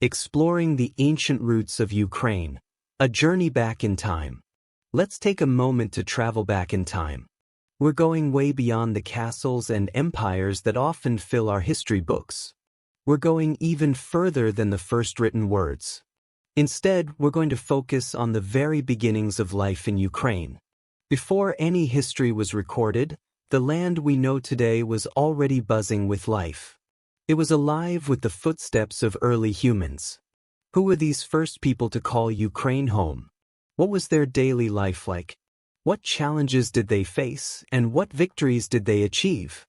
exploring the ancient roots of Ukraine, a journey back in time. Let's take a moment to travel back in time. We're going way beyond the castles and empires that often fill our history books. We're going even further than the first written words. Instead, we're going to focus on the very beginnings of life in Ukraine. Before any history was recorded, the land we know today was already buzzing with life. It was alive with the footsteps of early humans. Who were these first people to call Ukraine home? What was their daily life like? What challenges did they face, and what victories did they achieve?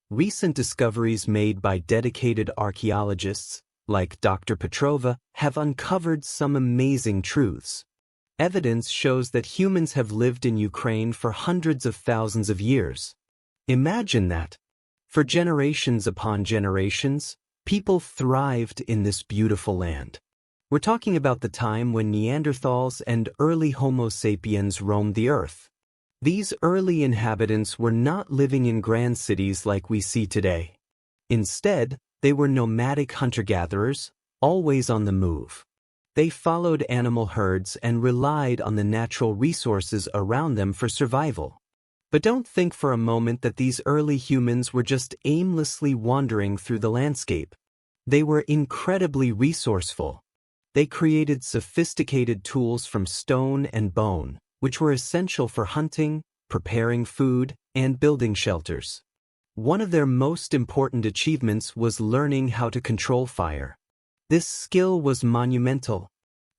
Recent discoveries made by dedicated archaeologists, like Dr. Petrova, have uncovered some amazing truths. Evidence shows that humans have lived in Ukraine for hundreds of thousands of years. Imagine that. For generations upon generations, people thrived in this beautiful land. We're talking about the time when Neanderthals and early Homo sapiens roamed the earth. These early inhabitants were not living in grand cities like we see today. Instead, they were nomadic hunter-gatherers, always on the move. They followed animal herds and relied on the natural resources around them for survival. But don't think for a moment that these early humans were just aimlessly wandering through the landscape. They were incredibly resourceful. They created sophisticated tools from stone and bone, which were essential for hunting, preparing food, and building shelters. One of their most important achievements was learning how to control fire. This skill was monumental.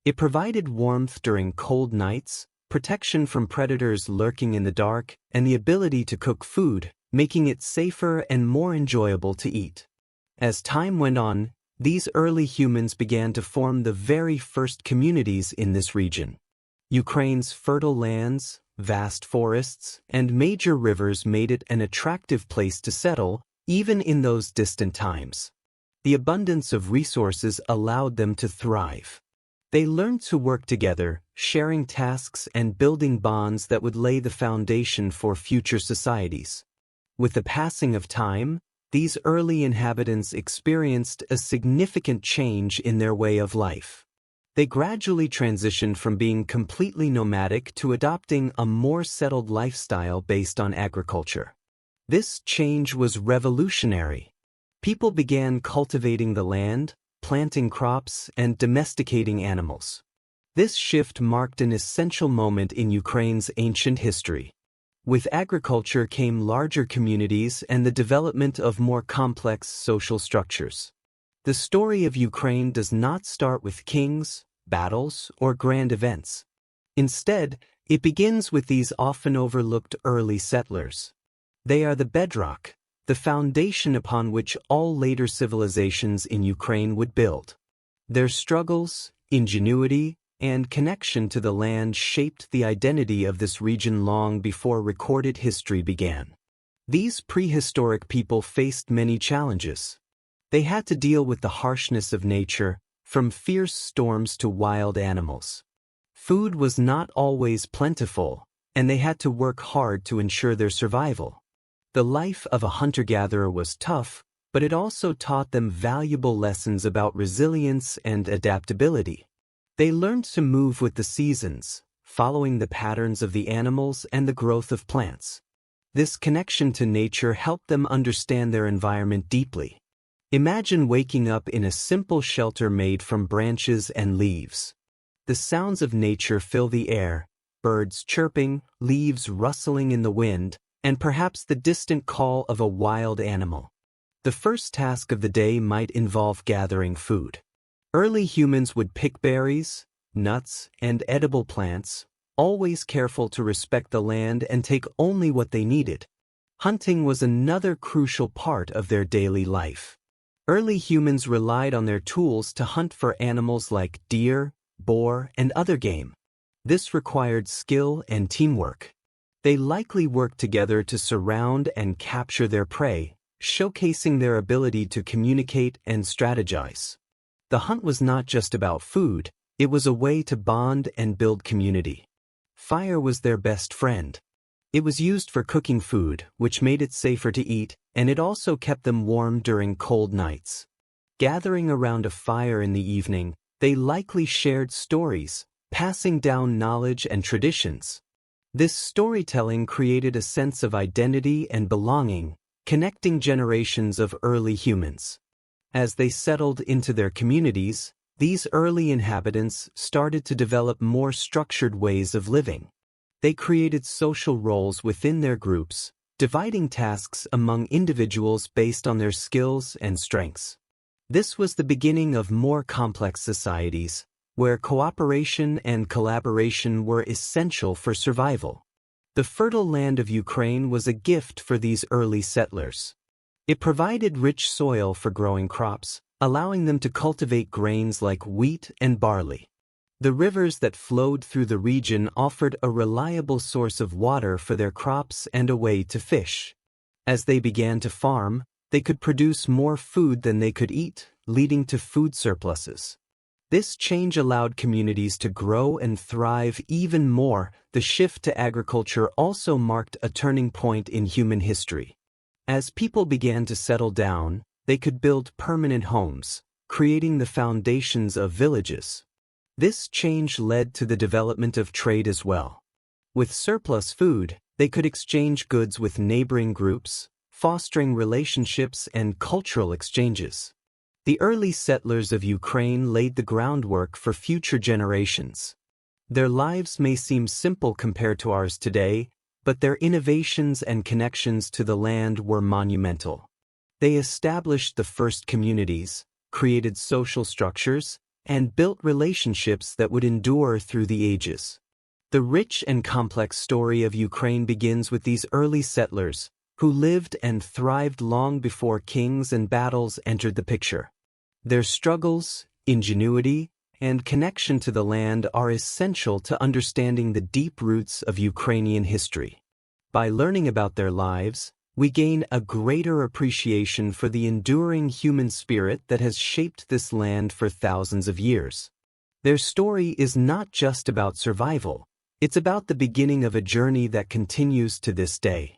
It provided warmth during cold nights, protection from predators lurking in the dark, and the ability to cook food, making it safer and more enjoyable to eat. As time went on, these early humans began to form the very first communities in this region. Ukraine's fertile lands, vast forests, and major rivers made it an attractive place to settle, even in those distant times. The abundance of resources allowed them to thrive. They learned to work together, sharing tasks and building bonds that would lay the foundation for future societies. With the passing of time, these early inhabitants experienced a significant change in their way of life. They gradually transitioned from being completely nomadic to adopting a more settled lifestyle based on agriculture. This change was revolutionary. People began cultivating the land, planting crops, and domesticating animals. This shift marked an essential moment in Ukraine's ancient history. With agriculture came larger communities and the development of more complex social structures. The story of Ukraine does not start with kings, battles, or grand events. Instead, it begins with these often overlooked early settlers. They are the bedrock, the foundation upon which all later civilizations in Ukraine would build. Their struggles, ingenuity, and connection to the land shaped the identity of this region long before recorded history began. These prehistoric people faced many challenges. They had to deal with the harshness of nature, from fierce storms to wild animals. Food was not always plentiful, and they had to work hard to ensure their survival. The life of a hunter-gatherer was tough, but it also taught them valuable lessons about resilience and adaptability. They learned to move with the seasons, following the patterns of the animals and the growth of plants. This connection to nature helped them understand their environment deeply. Imagine waking up in a simple shelter made from branches and leaves. The sounds of nature fill the air, birds chirping, leaves rustling in the wind, and perhaps the distant call of a wild animal. The first task of the day might involve gathering food. Early humans would pick berries, nuts, and edible plants, always careful to respect the land and take only what they needed. Hunting was another crucial part of their daily life. Early humans relied on their tools to hunt for animals like deer, boar, and other game. This required skill and teamwork. They likely worked together to surround and capture their prey, showcasing their ability to communicate and strategize. The hunt was not just about food, it was a way to bond and build community. Fire was their best friend. It was used for cooking food, which made it safer to eat, and it also kept them warm during cold nights. Gathering around a fire in the evening, they likely shared stories, passing down knowledge and traditions. This storytelling created a sense of identity and belonging, connecting generations of early humans. As they settled into their communities, these early inhabitants started to develop more structured ways of living. They created social roles within their groups, dividing tasks among individuals based on their skills and strengths. This was the beginning of more complex societies, where cooperation and collaboration were essential for survival. The fertile land of Ukraine was a gift for these early settlers. It provided rich soil for growing crops, allowing them to cultivate grains like wheat and barley. The rivers that flowed through the region offered a reliable source of water for their crops and a way to fish. As they began to farm, they could produce more food than they could eat, leading to food surpluses. This change allowed communities to grow and thrive even more. The shift to agriculture also marked a turning point in human history. As people began to settle down, they could build permanent homes, creating the foundations of villages. This change led to the development of trade as well. With surplus food, they could exchange goods with neighboring groups, fostering relationships and cultural exchanges. The early settlers of Ukraine laid the groundwork for future generations. Their lives may seem simple compared to ours today, but their innovations and connections to the land were monumental. They established the first communities, created social structures, and built relationships that would endure through the ages. The rich and complex story of Ukraine begins with these early settlers, who lived and thrived long before kings and battles entered the picture. Their struggles, ingenuity, and connection to the land are essential to understanding the deep roots of Ukrainian history. By learning about their lives, we gain a greater appreciation for the enduring human spirit that has shaped this land for thousands of years. Their story is not just about survival, it's about the beginning of a journey that continues to this day.